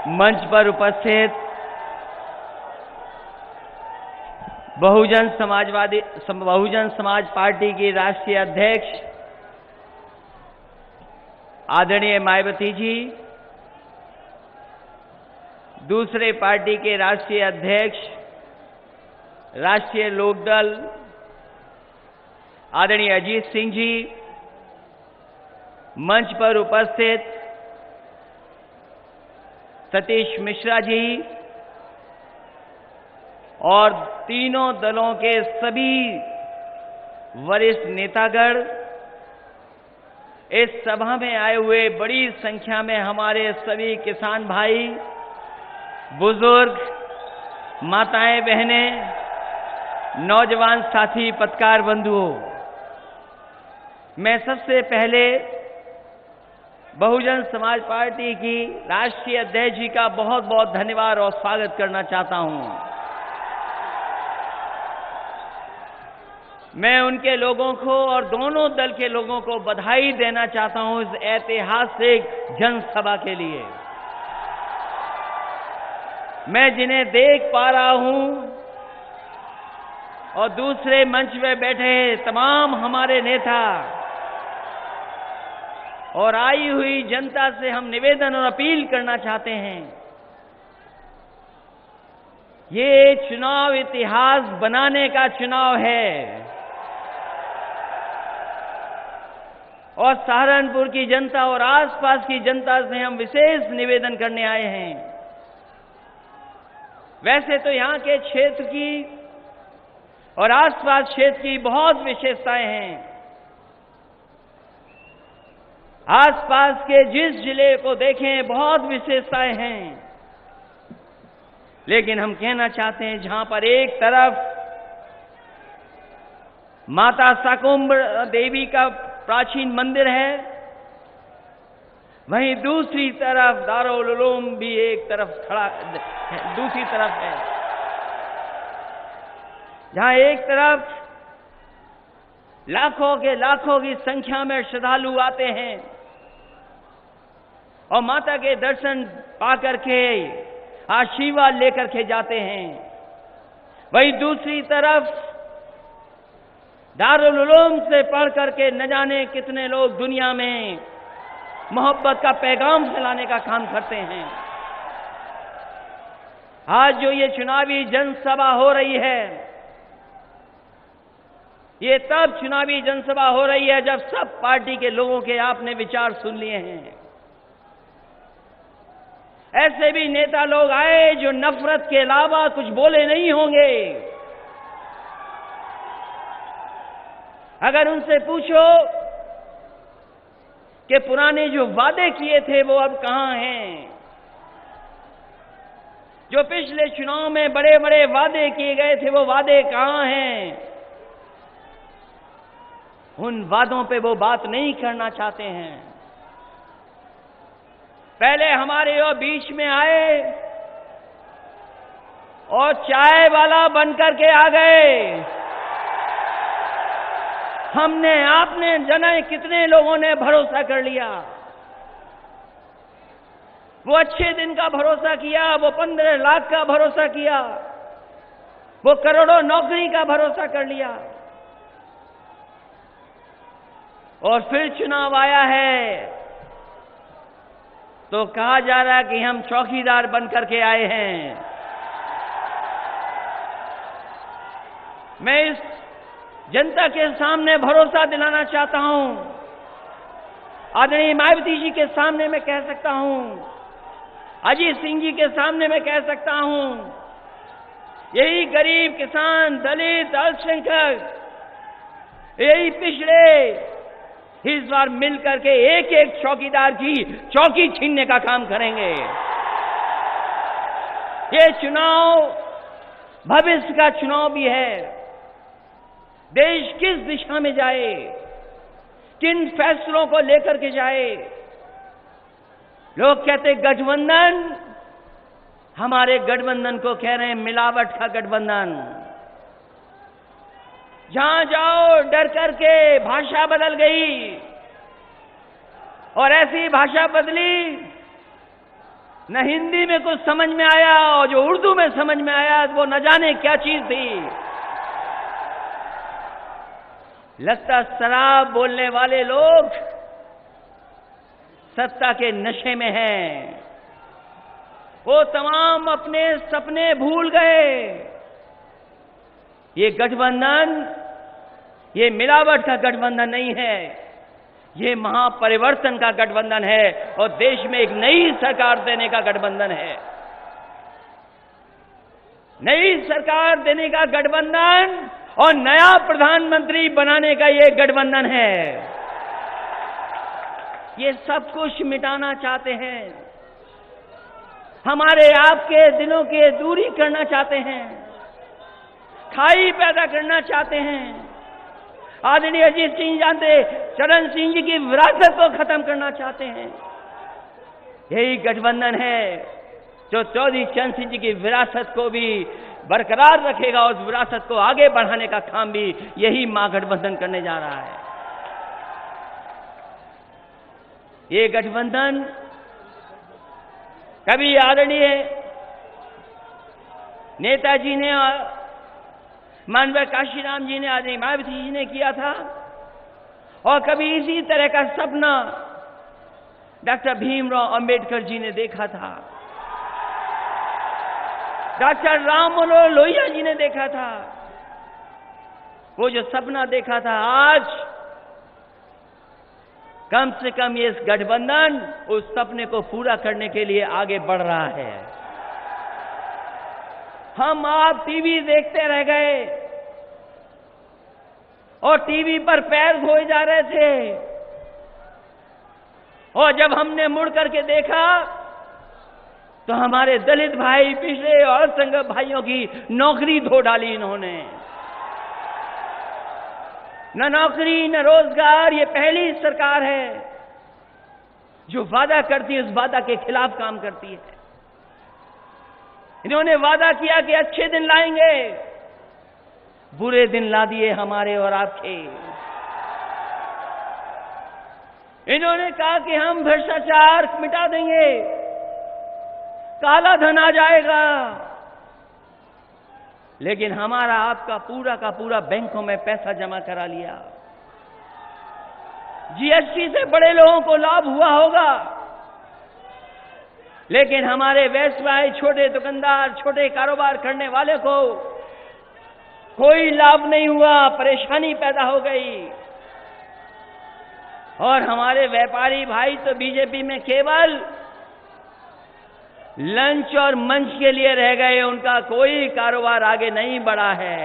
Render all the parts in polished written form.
मंच पर उपस्थित बहुजन समाज पार्टी की राष्ट्रीय अध्यक्ष आदरणीय मायावती जी, दूसरे पार्टी के राष्ट्रीय अध्यक्ष राष्ट्रीय लोकदल आदरणीय अजीत सिंह जी, मंच पर उपस्थित सतीश मिश्रा जी और तीनों दलों के सभी वरिष्ठ नेतागण, इस सभा में आए हुए बड़ी संख्या में हमारे सभी किसान भाई, बुजुर्ग, माताएं, बहनें, नौजवान साथी, पत्रकार बंधुओं, मैं सबसे पहले बहुजन समाज पार्टी की राष्ट्रीय अध्यक्ष जी का बहुत बहुत धन्यवाद और स्वागत करना चाहता हूं। मैं उनके लोगों को और दोनों दल के लोगों को बधाई देना चाहता हूं इस ऐतिहासिक जनसभा के लिए। मैं जिन्हें देख पा रहा हूं और दूसरे मंच में बैठे तमाम हमारे नेता और आई हुई जनता से हम निवेदन और अपील करना चाहते हैं, ये चुनाव इतिहास बनाने का चुनाव है और सहारनपुर की जनता और आसपास की जनता से हम विशेष निवेदन करने आए हैं। वैसे तो यहां के क्षेत्र की और आसपास क्षेत्र की बहुत विशेषताएं हैं। आसपास के जिस जिले को देखें बहुत विशेषताएं हैं, लेकिन हम कहना चाहते हैं जहां पर एक तरफ माता शाकुंभ देवी का प्राचीन मंदिर है, वहीं दूसरी तरफ दारुल उलूम भी एक तरफ खड़ा दूसरी तरफ है, जहां एक तरफ लाखों के लाखों की संख्या में श्रद्धालु आते हैं और माता के दर्शन पाकर के आशीर्वाद लेकर के जाते हैं। वहीं दूसरी तरफ दारुल उलूम से पढ़ करके न जाने कितने लोग दुनिया में मोहब्बत का पैगाम फैलाने का काम करते हैं। आज जो ये चुनावी जनसभा हो रही है, ये तब चुनावी जनसभा हो रही है जब सब पार्टी के लोगों के आपने विचार सुन लिए हैं। ऐसे भी नेता लोग आए जो नफरत के अलावा कुछ बोले नहीं होंगे। अगर उनसे पूछो कि पुराने जो वादे किए थे वो अब कहां हैं, जो पिछले चुनाव में बड़े बड़े वादे किए गए थे वो वादे कहां हैं, उन वादों पे वो बात नहीं करना चाहते हैं। पहले हमारे और बीच में आए और चाय वाला बनकर के आ गए। हमने आपने जाने कितने लोगों ने भरोसा कर लिया, वो अच्छे दिन का भरोसा किया, वो 15 लाख का भरोसा किया, वो करोड़ों नौकरी का भरोसा कर लिया और फिर चुनाव आया है तो कहा जा रहा है कि हम चौकीदार बनकर के आए हैं। मैं इस जनता के सामने भरोसा दिलाना चाहता हूं, आदरणीय मायावती जी के सामने मैं कह सकता हूं, अजीत सिंह जी के सामने मैं कह सकता हूं, यही गरीब, किसान, दलित, अल्पसंख्यक, यही पिछड़े इस बार मिलकर के एक एक चौकीदार की चौकी छीनने का काम करेंगे। ये चुनाव भविष्य का चुनाव भी है। देश किस दिशा में जाए, किन फैसलों को लेकर के जाए। लोग कहते गठबंधन, हमारे गठबंधन को कह रहे हैं मिलावट का गठबंधन। जहां जाओ डर करके भाषा बदल गई और ऐसी भाषा बदली न हिंदी में कुछ समझ में आया, और जो उर्दू में समझ में आया वो न जाने क्या चीज थी। लगता शराब बोलने वाले लोग सत्ता के नशे में हैं। वो तमाम अपने सपने भूल गए। ये गठबंधन, ये मिलावट का गठबंधन नहीं है, ये महापरिवर्तन का गठबंधन है और देश में एक नई सरकार देने का गठबंधन है। नई सरकार देने का गठबंधन और नया प्रधानमंत्री बनाने का ये गठबंधन है। ये सब कुछ मिटाना चाहते हैं, हमारे आपके दिलों की दूरी करना चाहते हैं, खाई पैदा करना चाहते हैं। आदरणीय अजीत सिंह जानते, चरण सिंह जी की विरासत को खत्म करना चाहते हैं। यही गठबंधन है जो चौधरी चरण सिंह जी की विरासत को भी बरकरार रखेगा और उस विरासत को आगे बढ़ाने का काम भी यही महागठबंधन करने जा रहा है। ये गठबंधन कभी आदरणीय नेताजी ने, माननीय काशीराम जी ने, आदरणीय मायावती जी ने किया था, और कभी इसी तरह का सपना डॉक्टर भीमराव अंबेडकर जी ने देखा था, डॉक्टर राम मनोहर लोहिया जी ने देखा था। वो जो सपना देखा था, आज कम से कम ये गठबंधन उस सपने को पूरा करने के लिए आगे बढ़ रहा है। हम आप टीवी देखते रह गए और टीवी पर पैर धोए जा रहे थे, और जब हमने मुड़ करके देखा तो हमारे दलित भाई, पिछड़े और अल्पसंख्यक भाइयों की नौकरी धो डाली इन्होंने। न नौकरी न रोजगार। ये पहली सरकार है जो वादा करती है, उस वादा के खिलाफ काम करती है। इन्होंने वादा किया कि अच्छे दिन लाएंगे, बुरे दिन ला दिए हमारे और आपके। इन्होंने कहा कि हम भ्रष्टाचार मिटा देंगे, काला धन आ जाएगा, लेकिन हमारा आपका पूरा का पूरा बैंकों में पैसा जमा करा लिया। जीएसटी से बड़े लोगों को लाभ हुआ होगा, लेकिन हमारे व्यवसायी, छोटे दुकानदार, छोटे कारोबार करने वाले को कोई लाभ नहीं हुआ, परेशानी पैदा हो गई। और हमारे व्यापारी भाई तो बीजेपी में केवल लंच और मंच के लिए रह गए, उनका कोई कारोबार आगे नहीं बढ़ा है।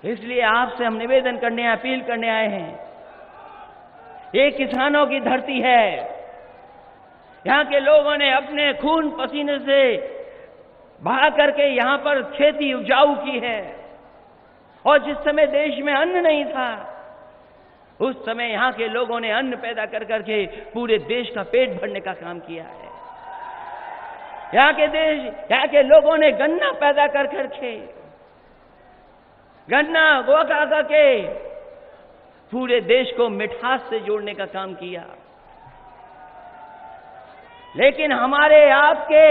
इसलिए आपसे हम निवेदन करने, अपील करने आए हैं। ये किसानों की धरती है, यहां के लोगों ने अपने खून पसीने से बहा करके यहां पर खेती उपजाऊ की है, और जिस समय देश में अन्न नहीं था, उस समय यहां के लोगों ने अन्न पैदा कर करके पूरे देश का पेट भरने का काम किया है। यहां के लोगों ने गन्ना पैदा कर करके, गन्ना उगा करके पूरे देश को मिठास से जोड़ने का काम किया। लेकिन हमारे आपके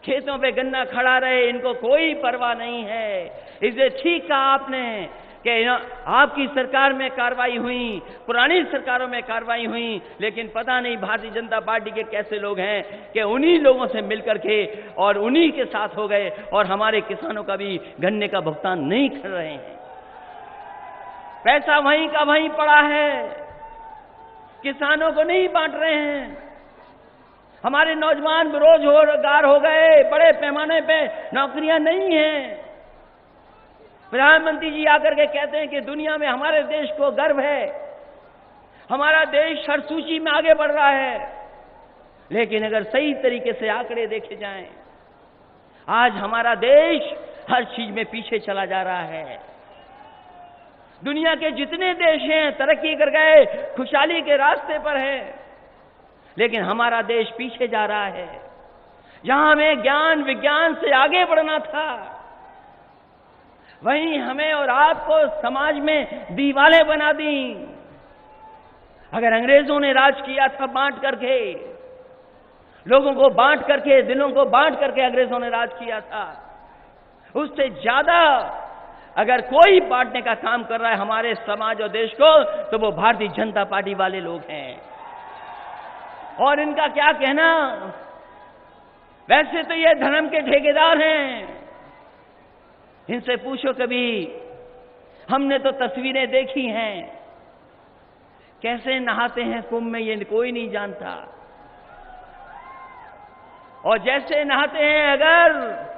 खेतों पे गन्ना खड़ा रहे, इनको कोई परवाह नहीं है। इसे ठीक कहा आपने कि आपकी सरकार में कार्रवाई हुई, पुरानी सरकारों में कार्रवाई हुई, लेकिन पता नहीं भारतीय जनता पार्टी के कैसे लोग हैं कि उन्हीं लोगों से मिलकर के और उन्हीं के साथ हो गए और हमारे किसानों का भी गन्ने का भुगतान नहीं कर रहे हैं। पैसा वहीं का वहीं पड़ा है, किसानों को नहीं बांट रहे हैं। हमारे नौजवान बेरोजगार हो गए, बड़े पैमाने पे नौकरियां नहीं हैं। प्रधानमंत्री जी आकर के कहते हैं कि दुनिया में हमारे देश को गर्व है, हमारा देश हर सूची में आगे बढ़ रहा है। लेकिन अगर सही तरीके से आंकड़े देखे जाएं, आज हमारा देश हर चीज में पीछे चला जा रहा है। दुनिया के जितने देश हैं तरक्की कर गए, खुशहाली के रास्ते पर है, लेकिन हमारा देश पीछे जा रहा है। जहां हमें ज्ञान विज्ञान से आगे बढ़ना था, वहीं हमें और आपको समाज में दीवारें बना दी। अगर अंग्रेजों ने राज किया था बांट करके, लोगों को बांट करके, दिलों को बांट करके अंग्रेजों ने राज किया था, उससे ज्यादा अगर कोई बांटने का काम कर रहा है हमारे समाज और देश को, तो वो भारतीय जनता पार्टी वाले लोग हैं। और इनका क्या कहना, वैसे तो ये धर्म के ठेकेदार हैं, इनसे पूछो कभी, हमने तो तस्वीरें देखी हैं, कैसे नहाते हैं कुंभ में ये कोई नहीं जानता। और जैसे नहाते हैं, अगर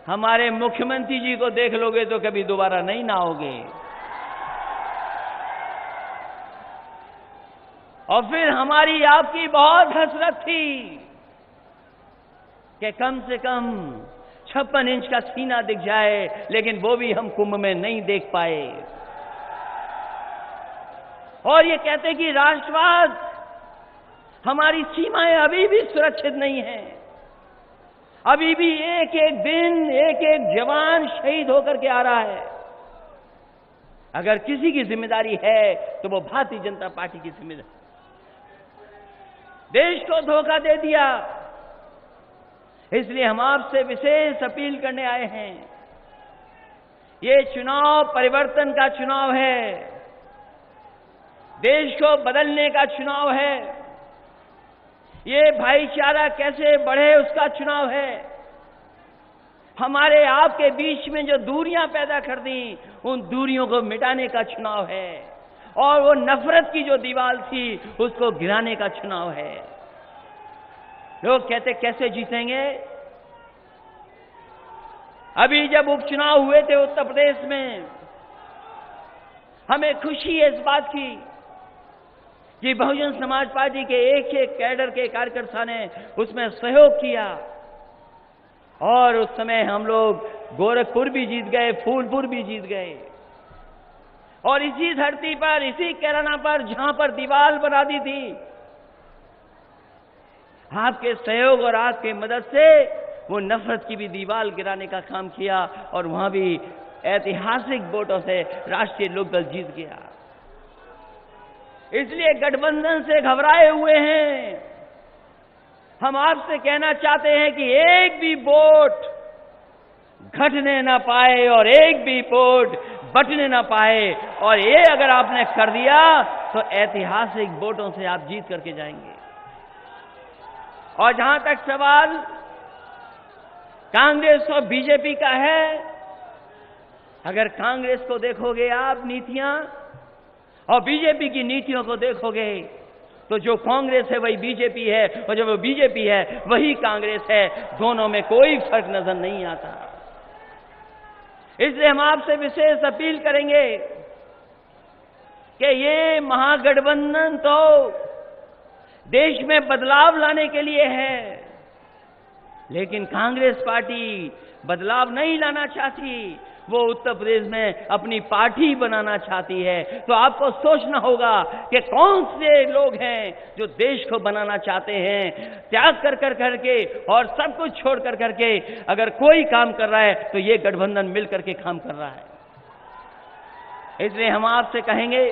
हमारे मुख्यमंत्री जी को देख लोगे तो कभी दोबारा नहीं नहाओगे। और फिर हमारी आपकी बहुत हसरत थी कि कम से कम 56 इंच का सीना दिख जाए, लेकिन वो भी हम कुंभ में नहीं देख पाए। और ये कहते कि राष्ट्रवाद, हमारी सीमाएं अभी भी सुरक्षित नहीं हैं, अभी भी एक एक दिन एक एक जवान शहीद होकर के आ रहा है। अगर किसी की जिम्मेदारी है तो वो भारतीय जनता पार्टी की जिम्मेदारी। देश को धोखा दे दिया, इसलिए हम आपसे विशेष अपील करने आए हैं। ये चुनाव परिवर्तन का चुनाव है, देश को बदलने का चुनाव है, ये भाईचारा कैसे बढ़े उसका चुनाव है। हमारे आपके बीच में जो दूरियां पैदा कर दी, उन दूरियों को मिटाने का चुनाव है, और वो नफरत की जो दीवार थी उसको गिराने का चुनाव है। लोग कहते कैसे जीतेंगे? अभी जब उपचुनाव हुए थे उत्तर प्रदेश में, हमें खुशी है इस बात की कि बहुजन समाज पार्टी के एक एक कैडर के कार्यकर्ता ने उसमें सहयोग किया, और उस समय हम लोग गोरखपुर भी जीत गए, फूलपुर भी जीत गए। और इसी धरती पर, इसी कैराना पर, जहां पर दीवार बना दी थी, आपके सहयोग और आपके मदद से वो नफरत की भी दीवार गिराने का काम किया, और वहां भी ऐतिहासिक वोटों से राष्ट्रीय लोकदल जीत गया। इसलिए गठबंधन से घबराए हुए हैं। हम आपसे कहना चाहते हैं कि एक भी वोट घटने ना पाए और एक भी वोट बटने ना पाए, और ये अगर आपने कर दिया तो ऐतिहासिक वोटों से आप जीत करके जाएंगे। और जहां तक सवाल कांग्रेस और बीजेपी का है, अगर कांग्रेस को देखोगे आप नीतियां, और बीजेपी की नीतियों को देखोगे, तो जो कांग्रेस है वही बीजेपी है, और जो वो बीजेपी है वही कांग्रेस है। दोनों में कोई फर्क नजर नहीं आता। इसलिए हम आपसे विशेष अपील करेंगे कि ये महागठबंधन तो देश में बदलाव लाने के लिए है, लेकिन कांग्रेस पार्टी बदलाव नहीं लाना चाहती, वो उत्तर प्रदेश में अपनी पार्टी बनाना चाहती है। तो आपको सोचना होगा कि कौन से लोग हैं जो देश को बनाना चाहते हैं, त्याग कर कर करके और सब कुछ छोड़ कर करके अगर कोई काम कर रहा है तो ये गठबंधन मिल करके काम कर रहा है। इसलिए हम आपसे कहेंगे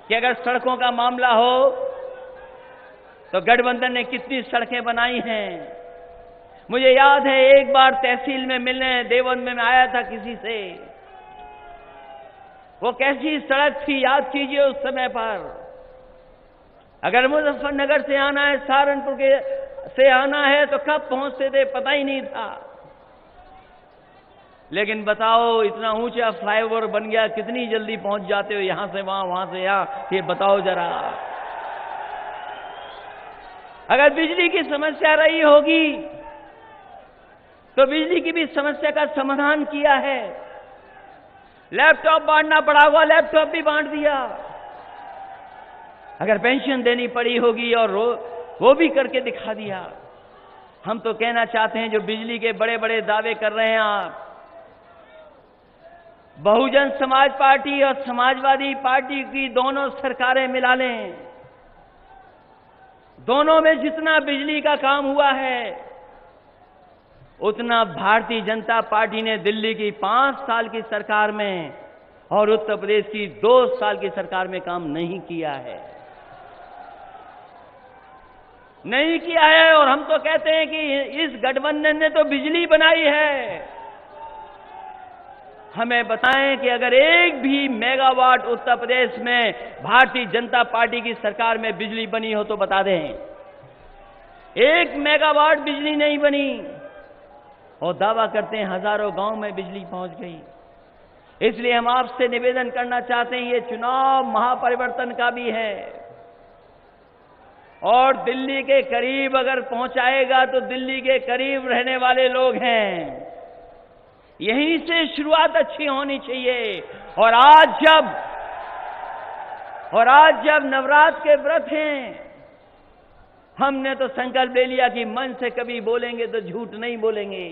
कि अगर सड़कों का मामला हो तो गठबंधन ने कितनी सड़कें बनाई हैं। मुझे याद है एक बार तहसील में मिलने देवबंद में मैं आया था किसी से, वो कैसी सड़क थी याद कीजिए उस समय पर। अगर मुजफ्फरनगर से आना है, सहारनपुर से आना है तो कब पहुंचते थे पता ही नहीं था। लेकिन बताओ इतना ऊंचा फ्लाईओवर बन गया, कितनी जल्दी पहुंच जाते हो यहां से वहां, वहां से यहां, ये बताओ जरा। अगर बिजली की समस्या रही होगी तो बिजली की भी समस्या का समाधान किया है। लैपटॉप बांटना पड़ा हुआ, लैपटॉप भी बांट दिया। अगर पेंशन देनी पड़ी होगी और वो भी करके दिखा दिया। हम तो कहना चाहते हैं जो बिजली के बड़े बड़े दावे कर रहे हैं आप, बहुजन समाज पार्टी और समाजवादी पार्टी की दोनों सरकारें मिला लें, दोनों में जितना बिजली का काम हुआ है उतना भारतीय जनता पार्टी ने दिल्ली की 5 साल की सरकार में और उत्तर प्रदेश की 2 साल की सरकार में काम नहीं किया है, नहीं किया है। और हम तो कहते हैं कि इस गठबंधन ने तो बिजली बनाई है। हमें बताएं कि अगर एक भी मेगावाट उत्तर प्रदेश में भारतीय जनता पार्टी की सरकार में बिजली बनी हो तो बता दें। 1 मेगावाट बिजली नहीं बनी और दावा करते हैं हजारों गांव में बिजली पहुंच गई। इसलिए हम आपसे निवेदन करना चाहते हैं, ये चुनाव महापरिवर्तन का भी है और दिल्ली के करीब अगर पहुंचाएगा तो दिल्ली के करीब रहने वाले लोग हैं, यहीं से शुरुआत अच्छी होनी चाहिए। और आज जब नवरात्र के व्रत हैं, हमने तो संकल्प ले लिया कि मन से कभी बोलेंगे तो झूठ नहीं बोलेंगे।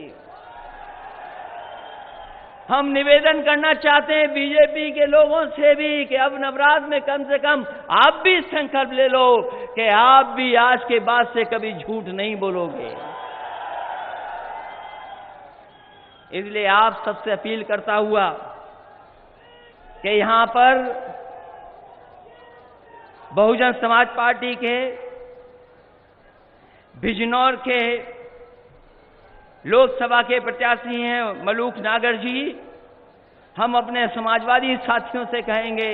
हम निवेदन करना चाहते हैं बीजेपी के लोगों से भी कि अब नवरात्र में कम से कम आप भी संकल्प ले लो कि आप भी आज के बाद से कभी झूठ नहीं बोलोगे। इसलिए आप सबसे अपील करता हुआ कि यहां पर बहुजन समाज पार्टी के बिजनौर के लोकसभा के प्रत्याशी हैं मलूक नागर जी, हम अपने समाजवादी साथियों से कहेंगे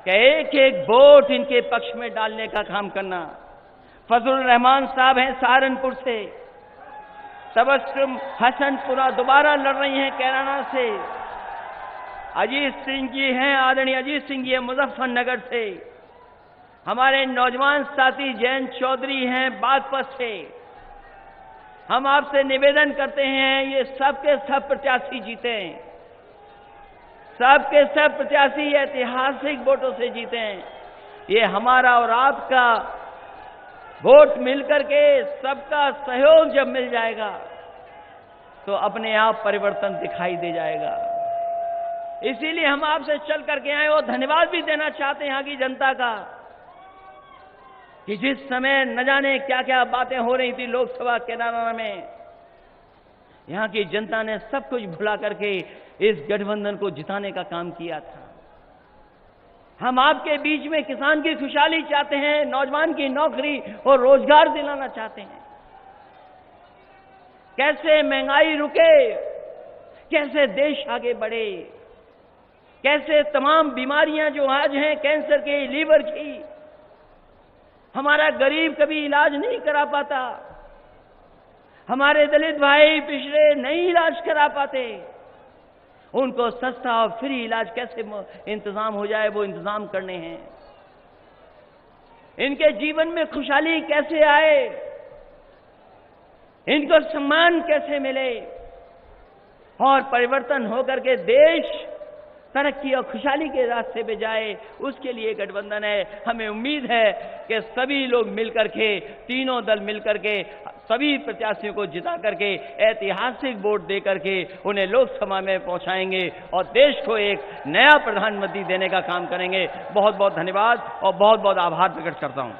कि एक एक वोट इनके पक्ष में डालने का काम करना। फजलुर रहमान साहब हैं सहारनपुर से, तबस्सुम हसनपुरा दोबारा लड़ रही हैं कैराना से, अजीत सिंह जी हैं, आदरणीय अजीत सिंह जी हैं मुजफ्फरनगर से, हमारे नौजवान साथी जयंत चौधरी हैं बागपत से। हम आपसे निवेदन करते हैं ये सब के सब प्रत्याशी जीते, सब के सब प्रत्याशी ऐतिहासिक वोटों से जीते। ये हमारा और आपका वोट मिलकर के सबका सहयोग जब मिल जाएगा तो अपने आप परिवर्तन दिखाई दे जाएगा। इसीलिए हम आपसे चल करके आए और धन्यवाद भी देना चाहते हैं यहाँ की जनता का कि जिस समय न जाने क्या क्या बातें हो रही थी लोकसभा कैराना में, यहां की जनता ने सब कुछ भुला करके इस गठबंधन को जिताने का काम किया था। हम आपके बीच में किसान की खुशहाली चाहते हैं, नौजवान की नौकरी और रोजगार दिलाना चाहते हैं। कैसे महंगाई रुके, कैसे देश आगे बढ़े, कैसे तमाम बीमारियां जो आज हैं कैंसर की, लीवर की, हमारा गरीब कभी इलाज नहीं करा पाता, हमारे दलित भाई पिछड़े नहीं इलाज करा पाते, उनको सस्ता और फ्री इलाज कैसे इंतजाम हो जाए वो इंतजाम करने हैं। इनके जीवन में खुशहाली कैसे आए, इनको सम्मान कैसे मिले और परिवर्तन होकर के देश तरक्की और खुशहाली के रास्ते पे जाए, उसके लिए गठबंधन है। हमें उम्मीद है कि सभी लोग मिलकर के, तीनों दल मिलकर के सभी प्रत्याशियों को जिता करके ऐतिहासिक वोट दे करके उन्हें लोकसभा में पहुंचाएंगे और देश को एक नया प्रधानमंत्री देने का काम करेंगे। बहुत बहुत धन्यवाद और बहुत बहुत आभार प्रकट करता हूं।